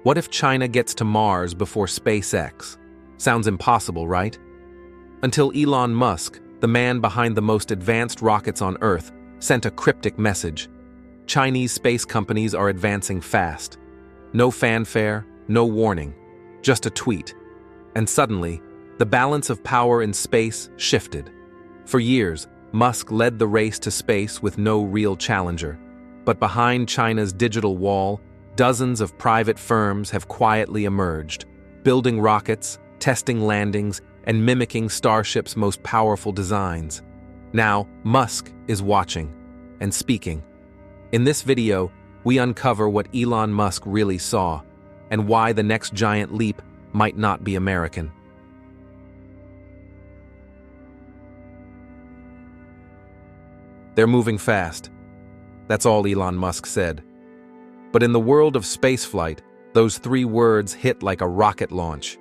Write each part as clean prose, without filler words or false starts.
What if China gets to Mars before SpaceX? Sounds impossible, right? Until Elon Musk, the man behind the most advanced rockets on Earth, sent a cryptic message. Chinese space companies are advancing fast. No fanfare, no warning, just a tweet. And suddenly, the balance of power in space shifted. For years, Musk led the race to space with no real challenger. But behind China's digital wall, dozens of private firms have quietly emerged, building rockets, testing landings, and mimicking Starship's most powerful designs. Now, Musk is watching and speaking. In this video, we uncover what Elon Musk really saw and why the next giant leap might not be American. They're moving fast. That's all Elon Musk said. But in the world of spaceflight, those three words hit like a rocket launch.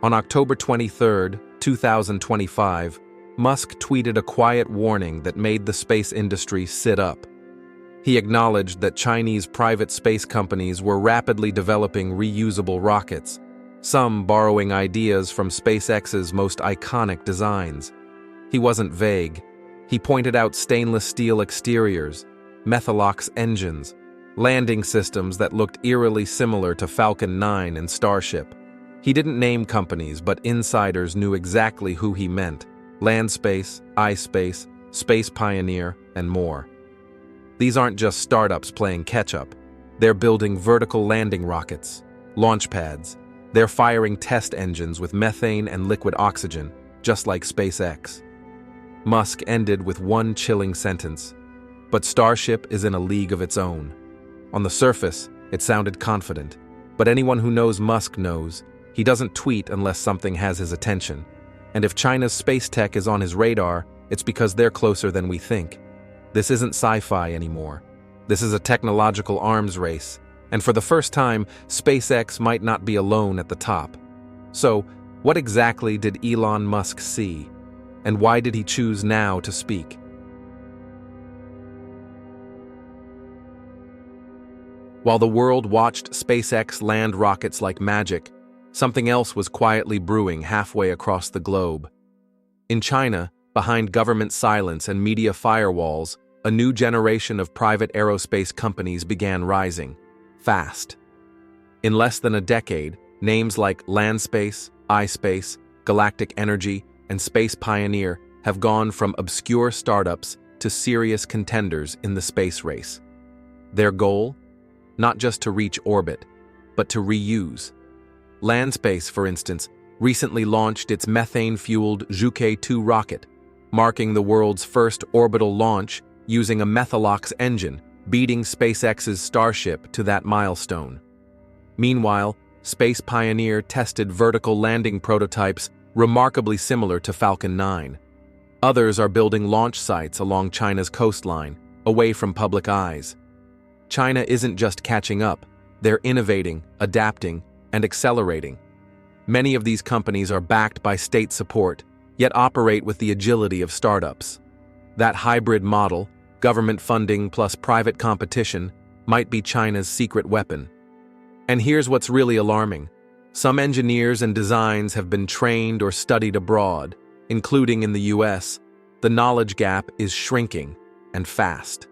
On October 23, 2025, Musk tweeted a quiet warning that made the space industry sit up. He acknowledged that Chinese private space companies were rapidly developing reusable rockets, some borrowing ideas from SpaceX's most iconic designs. He wasn't vague. He pointed out stainless steel exteriors, methalox engines, landing systems that looked eerily similar to Falcon 9 and Starship. He didn't name companies, but insiders knew exactly who he meant: LandSpace, iSpace, Space Pioneer, and more. These aren't just startups playing catch-up. They're building vertical landing rockets, launch pads. They're firing test engines with methane and liquid oxygen, just like SpaceX. Musk ended with one chilling sentence: "But Starship is in a league of its own." On the surface, it sounded confident, but anyone who knows Musk knows he doesn't tweet unless something has his attention. And if China's space tech is on his radar, it's because they're closer than we think. This isn't sci-fi anymore. This is a technological arms race, and for the first time, SpaceX might not be alone at the top. So, what exactly did Elon Musk see? And why did he choose now to speak? While the world watched SpaceX land rockets like magic, something else was quietly brewing halfway across the globe. In China, behind government silence and media firewalls, a new generation of private aerospace companies began rising, fast. In less than a decade, names like LandSpace, iSpace, Galactic Energy, and Space Pioneer have gone from obscure startups to serious contenders in the space race. Their goal? Not just to reach orbit, but to reuse. LandSpace, for instance, recently launched its methane-fueled Zhuke-2 rocket, marking the world's first orbital launch using a methalox engine, beating SpaceX's Starship to that milestone. Meanwhile, Space Pioneer tested vertical landing prototypes remarkably similar to Falcon 9. Others are building launch sites along China's coastline, away from public eyes. China isn't just catching up, they're innovating, adapting, and accelerating. Many of these companies are backed by state support, yet operate with the agility of startups. That hybrid model, government funding plus private competition, might be China's secret weapon. And here's what's really alarming. Some engineers and designs have been trained or studied abroad, including in the US. The knowledge gap is shrinking, and fast.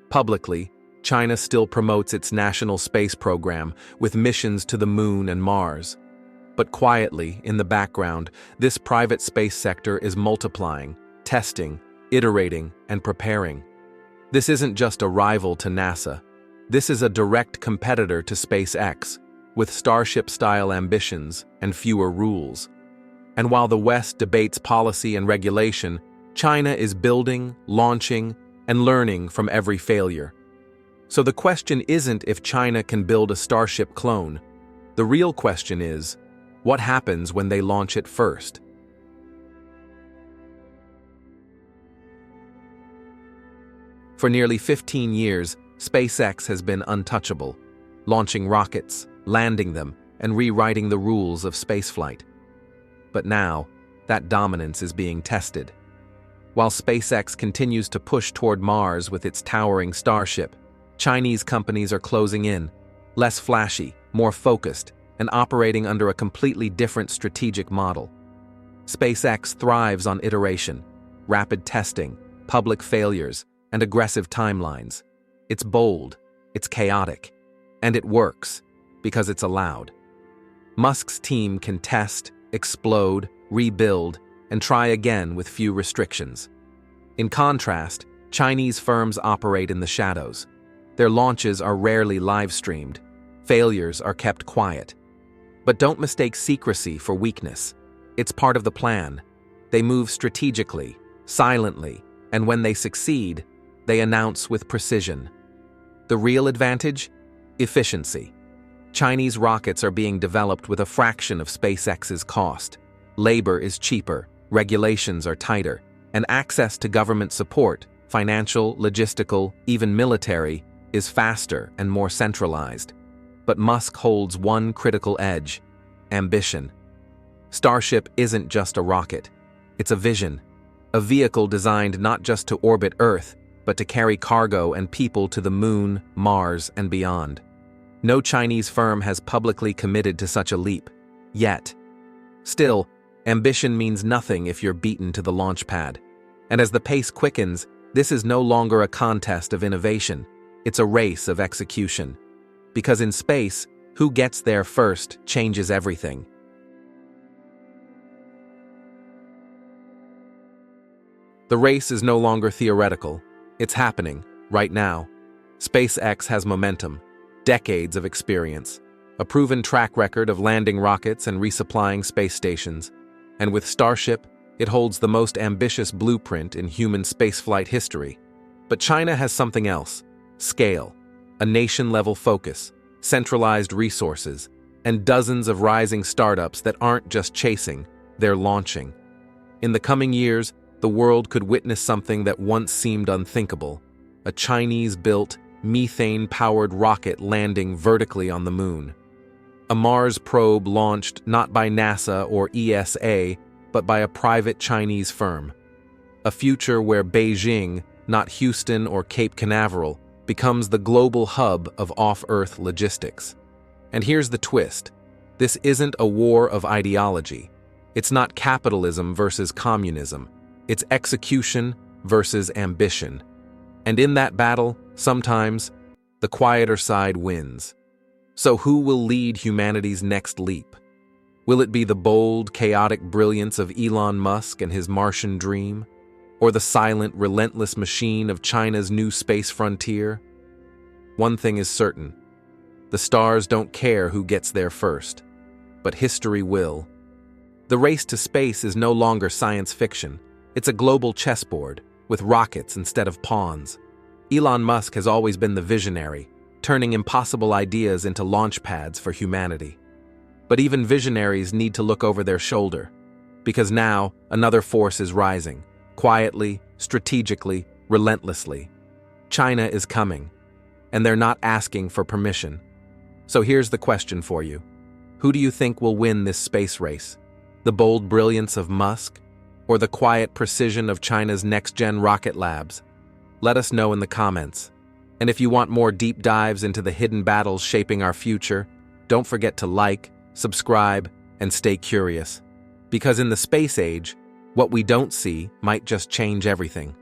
Publicly, China still promotes its national space program with missions to the Moon and Mars. But quietly, in the background, this private space sector is multiplying, testing, iterating, and preparing. This isn't just a rival to NASA. This is a direct competitor to SpaceX, with Starship-style ambitions and fewer rules. And while the West debates policy and regulation, China is building, launching, and learning from every failure. So the question isn't if China can build a Starship clone. The real question is, what happens when they launch it first? For nearly 15 years, SpaceX has been untouchable, launching rockets, landing them, and rewriting the rules of spaceflight. But now, that dominance is being tested. While SpaceX continues to push toward Mars with its towering Starship, Chinese companies are closing in, less flashy, more focused, and operating under a completely different strategic model. SpaceX thrives on iteration, rapid testing, public failures, and aggressive timelines. It's bold, it's chaotic, and it works because it's allowed. Musk's team can test, explode, rebuild, and try again with few restrictions. In contrast, Chinese firms operate in the shadows. Their launches are rarely live-streamed. Failures are kept quiet. But don't mistake secrecy for weakness. It's part of the plan. They move strategically, silently, and when they succeed, they announce with precision. The real advantage? Efficiency. Chinese rockets are being developed with a fraction of SpaceX's cost. Labor is cheaper, regulations are tighter, and access to government support, financial, logistical, even military, is faster and more centralized. But Musk holds one critical edge: ambition. Starship isn't just a rocket. It's a vision. A vehicle designed not just to orbit Earth, but to carry cargo and people to the Moon, Mars, and beyond. No Chinese firm has publicly committed to such a leap, yet. Still, ambition means nothing if you're beaten to the launch pad. And as the pace quickens, this is no longer a contest of innovation. It's a race of execution. Because in space, who gets there first changes everything. The race is no longer theoretical. It's happening, right now. SpaceX has momentum, decades of experience, a proven track record of landing rockets and resupplying space stations. And with Starship, it holds the most ambitious blueprint in human spaceflight history. But China has something else: scale, a nation-level focus, centralized resources, and dozens of rising startups that aren't just chasing, they're launching. In the coming years, the world could witness something that once seemed unthinkable: a Chinese-built, methane-powered rocket landing vertically on the Moon. A Mars probe launched not by NASA or ESA, but by a private Chinese firm. A future where Beijing, not Houston or Cape Canaveral, becomes the global hub of off-Earth logistics. And here's the twist: this isn't a war of ideology. It's not capitalism versus communism. It's execution versus ambition. And in that battle, sometimes, the quieter side wins. So who will lead humanity's next leap? Will it be the bold, chaotic brilliance of Elon Musk and his Martian dream? Or the silent, relentless machine of China's new space frontier? One thing is certain: the stars don't care who gets there first, but history will. The race to space is no longer science fiction. It's a global chessboard, with rockets instead of pawns. Elon Musk has always been the visionary, turning impossible ideas into launch pads for humanity. But even visionaries need to look over their shoulder, because now another force is rising, quietly, strategically, relentlessly. China is coming, and they're not asking for permission. So here's the question for you: who do you think will win this space race? The bold brilliance of Musk, or the quiet precision of China's next-gen rocket labs? Let us know in the comments. And if you want more deep dives into the hidden battles shaping our future, don't forget to like, subscribe, and stay curious. Because in the space age, what we don't see might just change everything.